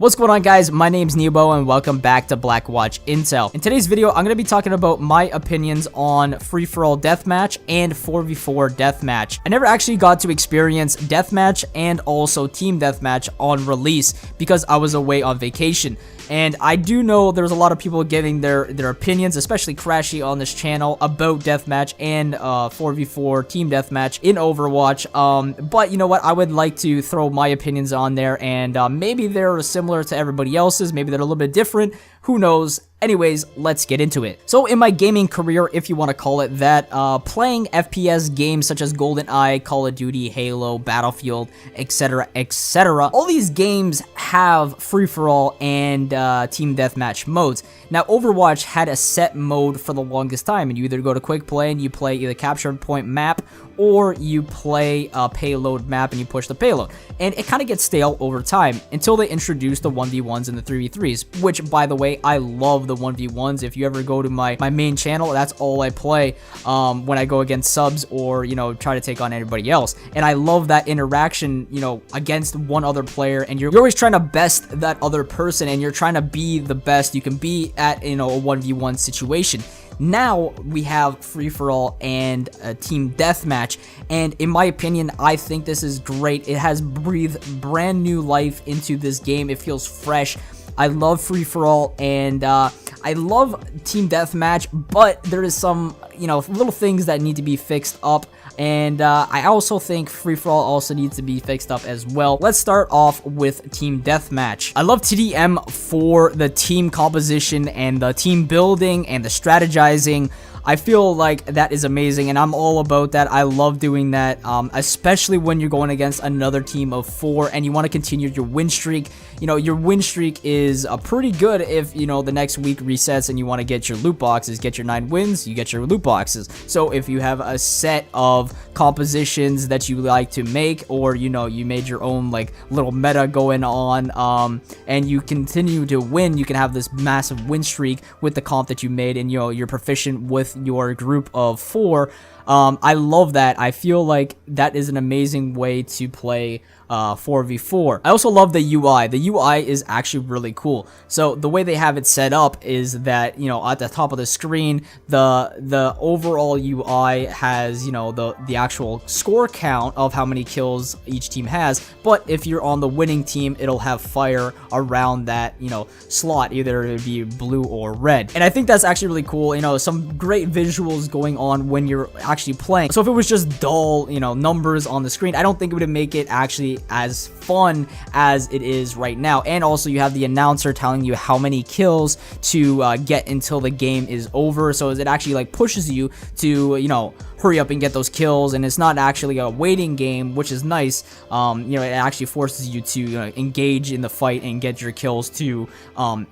What's going on, guys? My name's NeBo and welcome back to Blackwatch Intel. In today's video, I'm going to be talking about my opinions on free-for-all deathmatch and 4v4 deathmatch. I never actually got to experience deathmatch and also team deathmatch on release because I was away on vacation. And I do know there's a lot of people giving their opinions, especially Crashy on this channel, about deathmatch and 4v4 team deathmatch in Overwatch. But you know what? I would like to throw my opinions on there, and maybe they're similar to everybody else's. Maybe they're a little bit different. Who knows? Anyways, let's get into it. So in my gaming career, if you want to call it that, playing FPS games such as GoldenEye, Call of Duty, Halo, Battlefield, etc., etc., all these games have free-for-all and team deathmatch modes. Now, Overwatch had a set mode for the longest time, and you either go to quick play and you play either capture point map, or you play a payload map and you push the payload. And it kind of gets stale over time until they introduce the 1v1s and the 3v3s, which, by the way, I love the 1v1s. If you ever go to my main channel, that's all I play when I go against subs or, you know, try to take on anybody else. And I love that interaction, you know, against one other player, and you're always trying to best that other person, and you're trying to be the best you can be at, you know, a 1v1 situation. Now we have free-for-all and a team deathmatch, and in my opinion, I think this is great. It has breathed brand new life into this game. It feels fresh. I love free-for-all and I love team deathmatch, but there is some, you know, little things that need to be fixed up. And I also think free-for-all also needs to be fixed up as well. Let's start off with team deathmatch. I love TDM for the team composition and the team building and the strategizing. I feel like that is amazing, and I'm all about that. I love doing that, especially when you're going against another team of 4 and you want to continue your win streak. You know, your win streak is pretty good if, you know, the next week resets and you want to get your loot boxes, get your 9 wins, you get your loot boxes. So if you have a set of compositions that you like to make, or, you know, you made your own like little meta going on, and you continue to win, you can have this massive win streak with the comp that you made, and, you know, you're proficient with your group of 4. I love that. I feel like that is an amazing way to play 4v4. I also love the UI. The UI is actually really cool. So the way they have it set up is that, you know, at the top of the screen, the overall UI has, you know, the actual score count of how many kills each team has. But if you're on the winning team, it'll have fire around that, you know, slot, either it be blue or red. And I think that's actually really cool. You know, some great visuals going on when you're actually playing. So if it was just dull, you know, numbers on the screen, I don't think it would make it actually as fun as it is right now. And also you have the announcer telling you how many kills to get until the game is over, so it actually like pushes you to, you know, hurry up and get those kills, and it's not actually a waiting game, which is nice. You know, it actually forces you to, you know, engage in the fight and get your kills to, you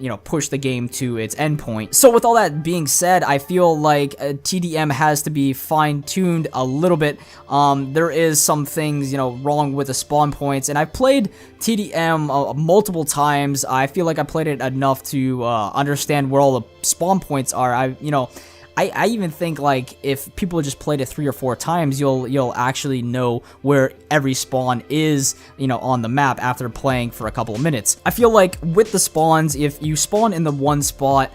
know, push the game to its endpoint. So with all that being said, I feel like TDM has to be fine-tuned a little bit. There is some things, you know, wrong with the spawn points, and I've played TDM multiple times. I feel like I played it enough to understand where all the spawn points are. I even think, like, if people just played it 3 or 4 times, you'll actually know where every spawn is, you know, on the map after playing for a couple of minutes. I feel like with the spawns, if you spawn in the one spot,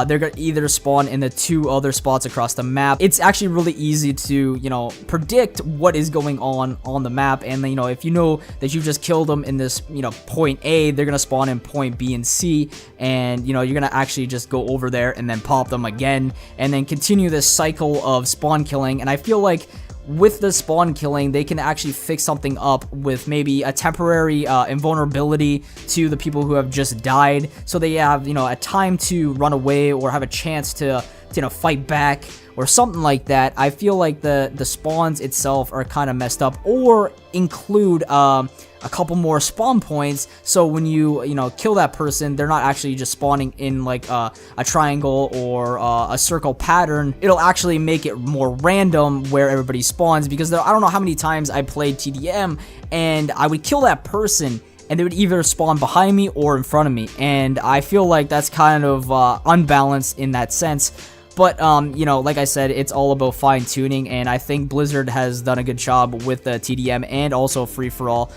they're gonna either spawn in the 2 other spots across the map. It's actually really easy to, you know, predict what is going on the map, and, you know, if you know that you just killed them in this, you know, point A, they're gonna spawn in point B and C, and, you know, you're gonna actually just go over there and then pop them again, and then continue this cycle of spawn killing. And I feel like with the spawn killing, they can actually fix something up with maybe a temporary invulnerability to the people who have just died, so they have, you know, a time to run away or have a chance to you know, fight back or something like that. I feel like the spawns itself are kind of messed up, or include a couple more spawn points, so when you know, kill that person, they're not actually just spawning in like a triangle or a circle pattern. It'll actually make it more random where everybody spawns, because I don't know how many times I played TDM and I would kill that person and they would either spawn behind me or in front of me, and I feel like that's kind of unbalanced in that sense. But, you know, like I said, it's all about fine tuning, and I think Blizzard has done a good job with the TDM and also free-for-all.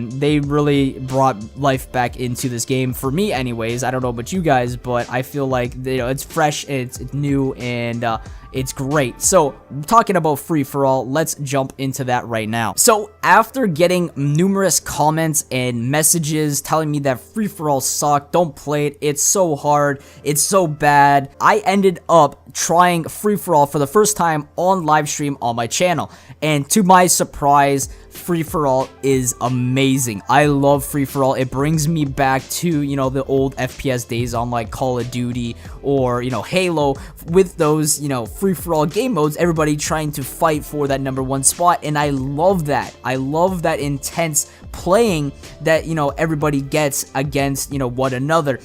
They really brought life back into this game, for me anyways. I don't know about you guys, but I feel like, you know, it's fresh, it's new, and it's great. So, talking about free-for-all, let's jump into that right now. So, after getting numerous comments and messages telling me that free-for-all sucked, don't play it, it's so hard, it's so bad, I ended up trying free-for-all for the first time on live stream on my channel. And to my surprise, free-for-all is amazing. I love free-for-all. It brings me back to, you know, the old FPS days on like Call of Duty or, you know, Halo, with those, you know, free-for-all game modes, everybody trying to fight for that #1 spot. And I love that. I love that intense playing that, you know, everybody gets against, you know, one another.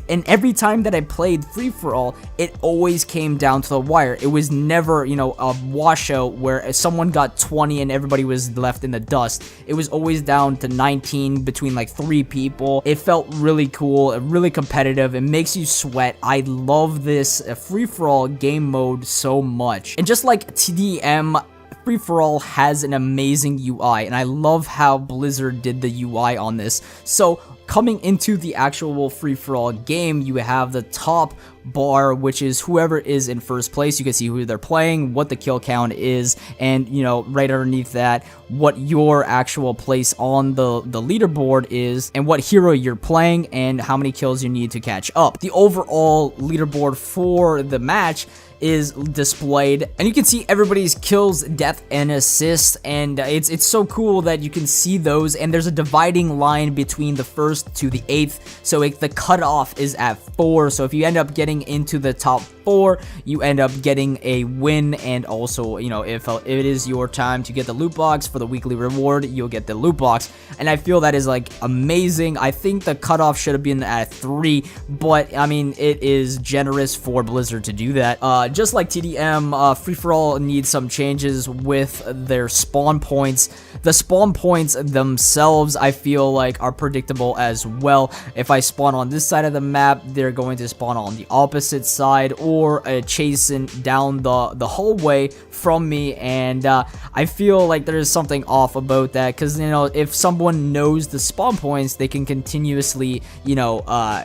And every time that I played free-for-all, it always came down to the wire. It was never, you know, a washout where someone got 20 and everybody was left in the dust. It was always down to 19 between like 3 people. It felt really cool, really competitive. It makes you sweat. I love this free-for-all game mode so much. And just like TDM, free-for-all has an amazing UI, and I love how Blizzard did the UI on this. So coming into the actual free-for-all game, you have the top bar, which is whoever is in first place. You can see who they're playing, what the kill count is, and, you know, right underneath that, what your actual place on the leaderboard is, and what hero you're playing, and how many kills you need to catch up. The overall leaderboard for the match is displayed, and you can see everybody's kills, death, and assists, and it's so cool that you can see those. And there's a dividing line between the 1st to the 8th, so the cutoff is at 4. So if you end up getting into the top 4, you end up getting a win. And also, you know, if it is your time to get the loot box for the weekly reward, you'll get the loot box. And I feel that is like amazing. I think the cutoff should have been at 3, but I mean, it is generous for Blizzard to do that. Just like TDM, free-for-all needs some changes with their spawn points. The spawn points themselves, I feel like, are predictable as well. If I spawn on this side of the map, they're going to spawn on the opposite side, or chasing down the hallway from me. And I feel like there is something off about that, because, you know, if someone knows the spawn points, they can continuously, you know,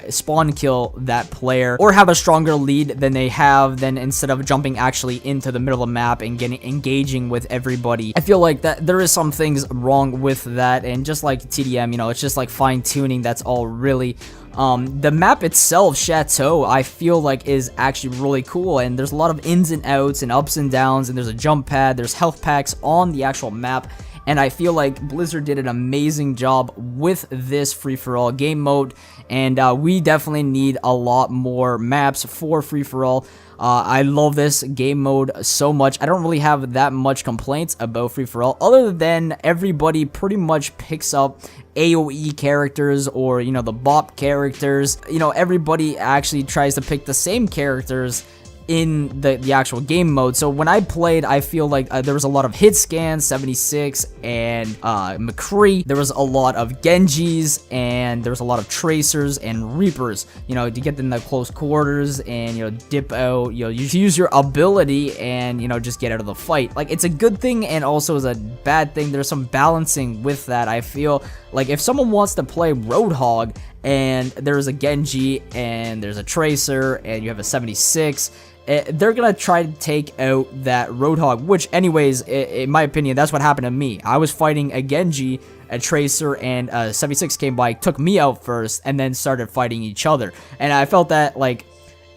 spawn kill that player, or have a stronger lead than they have, than instead of jumping actually into the middle of the map and engaging with everybody. I feel like that there is some things wrong with that, and just like TDM, you know, it's just like fine tuning. That's all really. The map itself, Chateau, I feel like is actually really cool, and there's a lot of ins and outs and ups and downs, and there's a jump pad, there's health packs on the actual map. And I feel like Blizzard did an amazing job with this free-for-all game mode, and we definitely need a lot more maps for free-for-all. I love this game mode so much. I don't really have that much complaints about free-for-all, other than everybody pretty much picks up AoE characters, or, you know, the bop characters. You know, everybody actually tries to pick the same characters in the actual game mode. So when I played, I feel like there was a lot of hit scans, 76, and McCree. There was a lot of Genjis, and there was a lot of Tracers and Reapers, you know, to get in the close quarters and, you know, dip out, you know, you use your ability and, you know, just get out of the fight. Like, it's a good thing and also is a bad thing. There's some balancing with that. I feel like if someone wants to play Roadhog and there's a Genji and there's a Tracer and you have a 76, they're gonna try to take out that Roadhog, which anyways, in my opinion, that's what happened to me. I was fighting a Genji, a Tracer, and a 76 came by, took me out first, and then started fighting each other. And I felt that, like,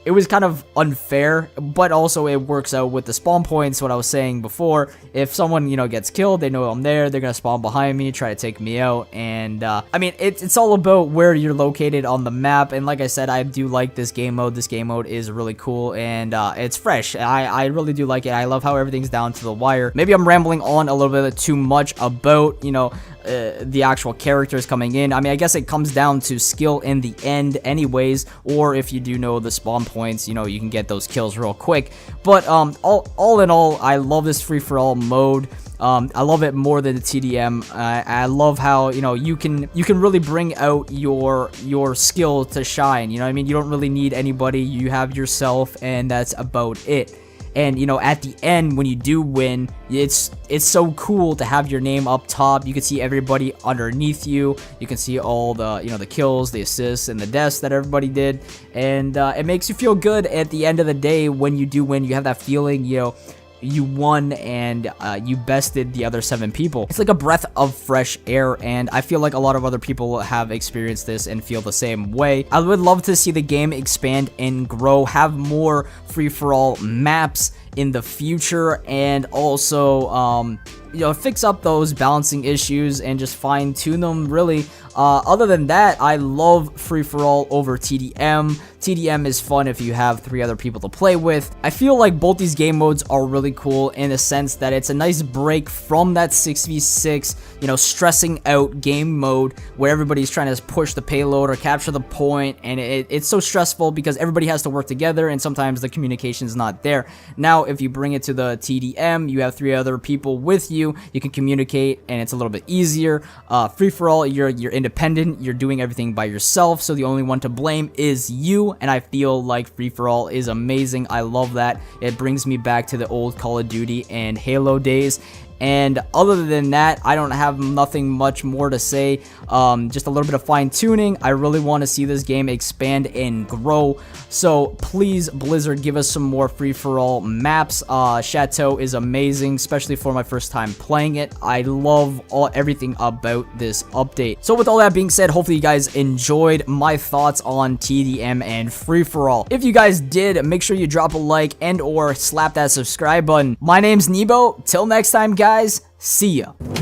it was kind of unfair, but also it works out with the spawn points, what I was saying before. If someone, you know, gets killed, they know I'm there, they're gonna spawn behind me, try to take me out. And I mean, it's all about where you're located on the map. And like I said, I do like this game mode. This game mode is really cool, and it's fresh. I really do like it. I love how everything's down to the wire. Maybe I'm rambling on a little bit too much about, you know, the actual characters coming in. I mean, I guess it comes down to skill in the end anyways, or if you do know the spawn points, you know, you can get those kills real quick. But all in all, I love this free-for-all mode. I love it more than the TDM. I love how, you know, you can really bring out your skill to shine. You know what I mean? You don't really need anybody. You have yourself, and that's about it. And, you know, at the end, when you do win, it's so cool to have your name up top. You can see everybody underneath you. You can see all the, you know, the kills, the assists, and the deaths that everybody did. And it makes you feel good at the end of the day when you do win. You have that feeling, you know, you won and you bested the other 7 people. It's like a breath of fresh air, and I feel like a lot of other people have experienced this and feel the same way. I would love to see the game expand and grow, have more free-for-all maps in the future, and also you know, fix up those balancing issues and just fine-tune them, really. Other than that, I love free-for-all over TDM. TDM is fun if you have 3 other people to play with. I feel like both these game modes are really cool in the sense that it's a nice break from that 6v6, you know, stressing out game mode where everybody's trying to push the payload or capture the point, and it's so stressful because everybody has to work together and sometimes the communication is not there. Now, if you bring it to the TDM, you have 3 other people with you. You can communicate, and it's a little bit easier. Free-for-all, you're independent. You're doing everything by yourself, so the only one to blame is you, and I feel like free-for-all is amazing. I love that. It brings me back to the old Call of Duty and Halo days. And other than that, I don't have nothing much more to say. Just a little bit of fine tuning. I really want to see this game expand and grow. So please, Blizzard, give us some more free-for-all maps. Chateau is amazing, especially for my first time playing it. I love everything about this update. So with all that being said, hopefully you guys enjoyed my thoughts on TDM and free-for-all. If you guys did, make sure you drop a like and or slap that subscribe button. My name's NeBo. Till next time, guys. See ya.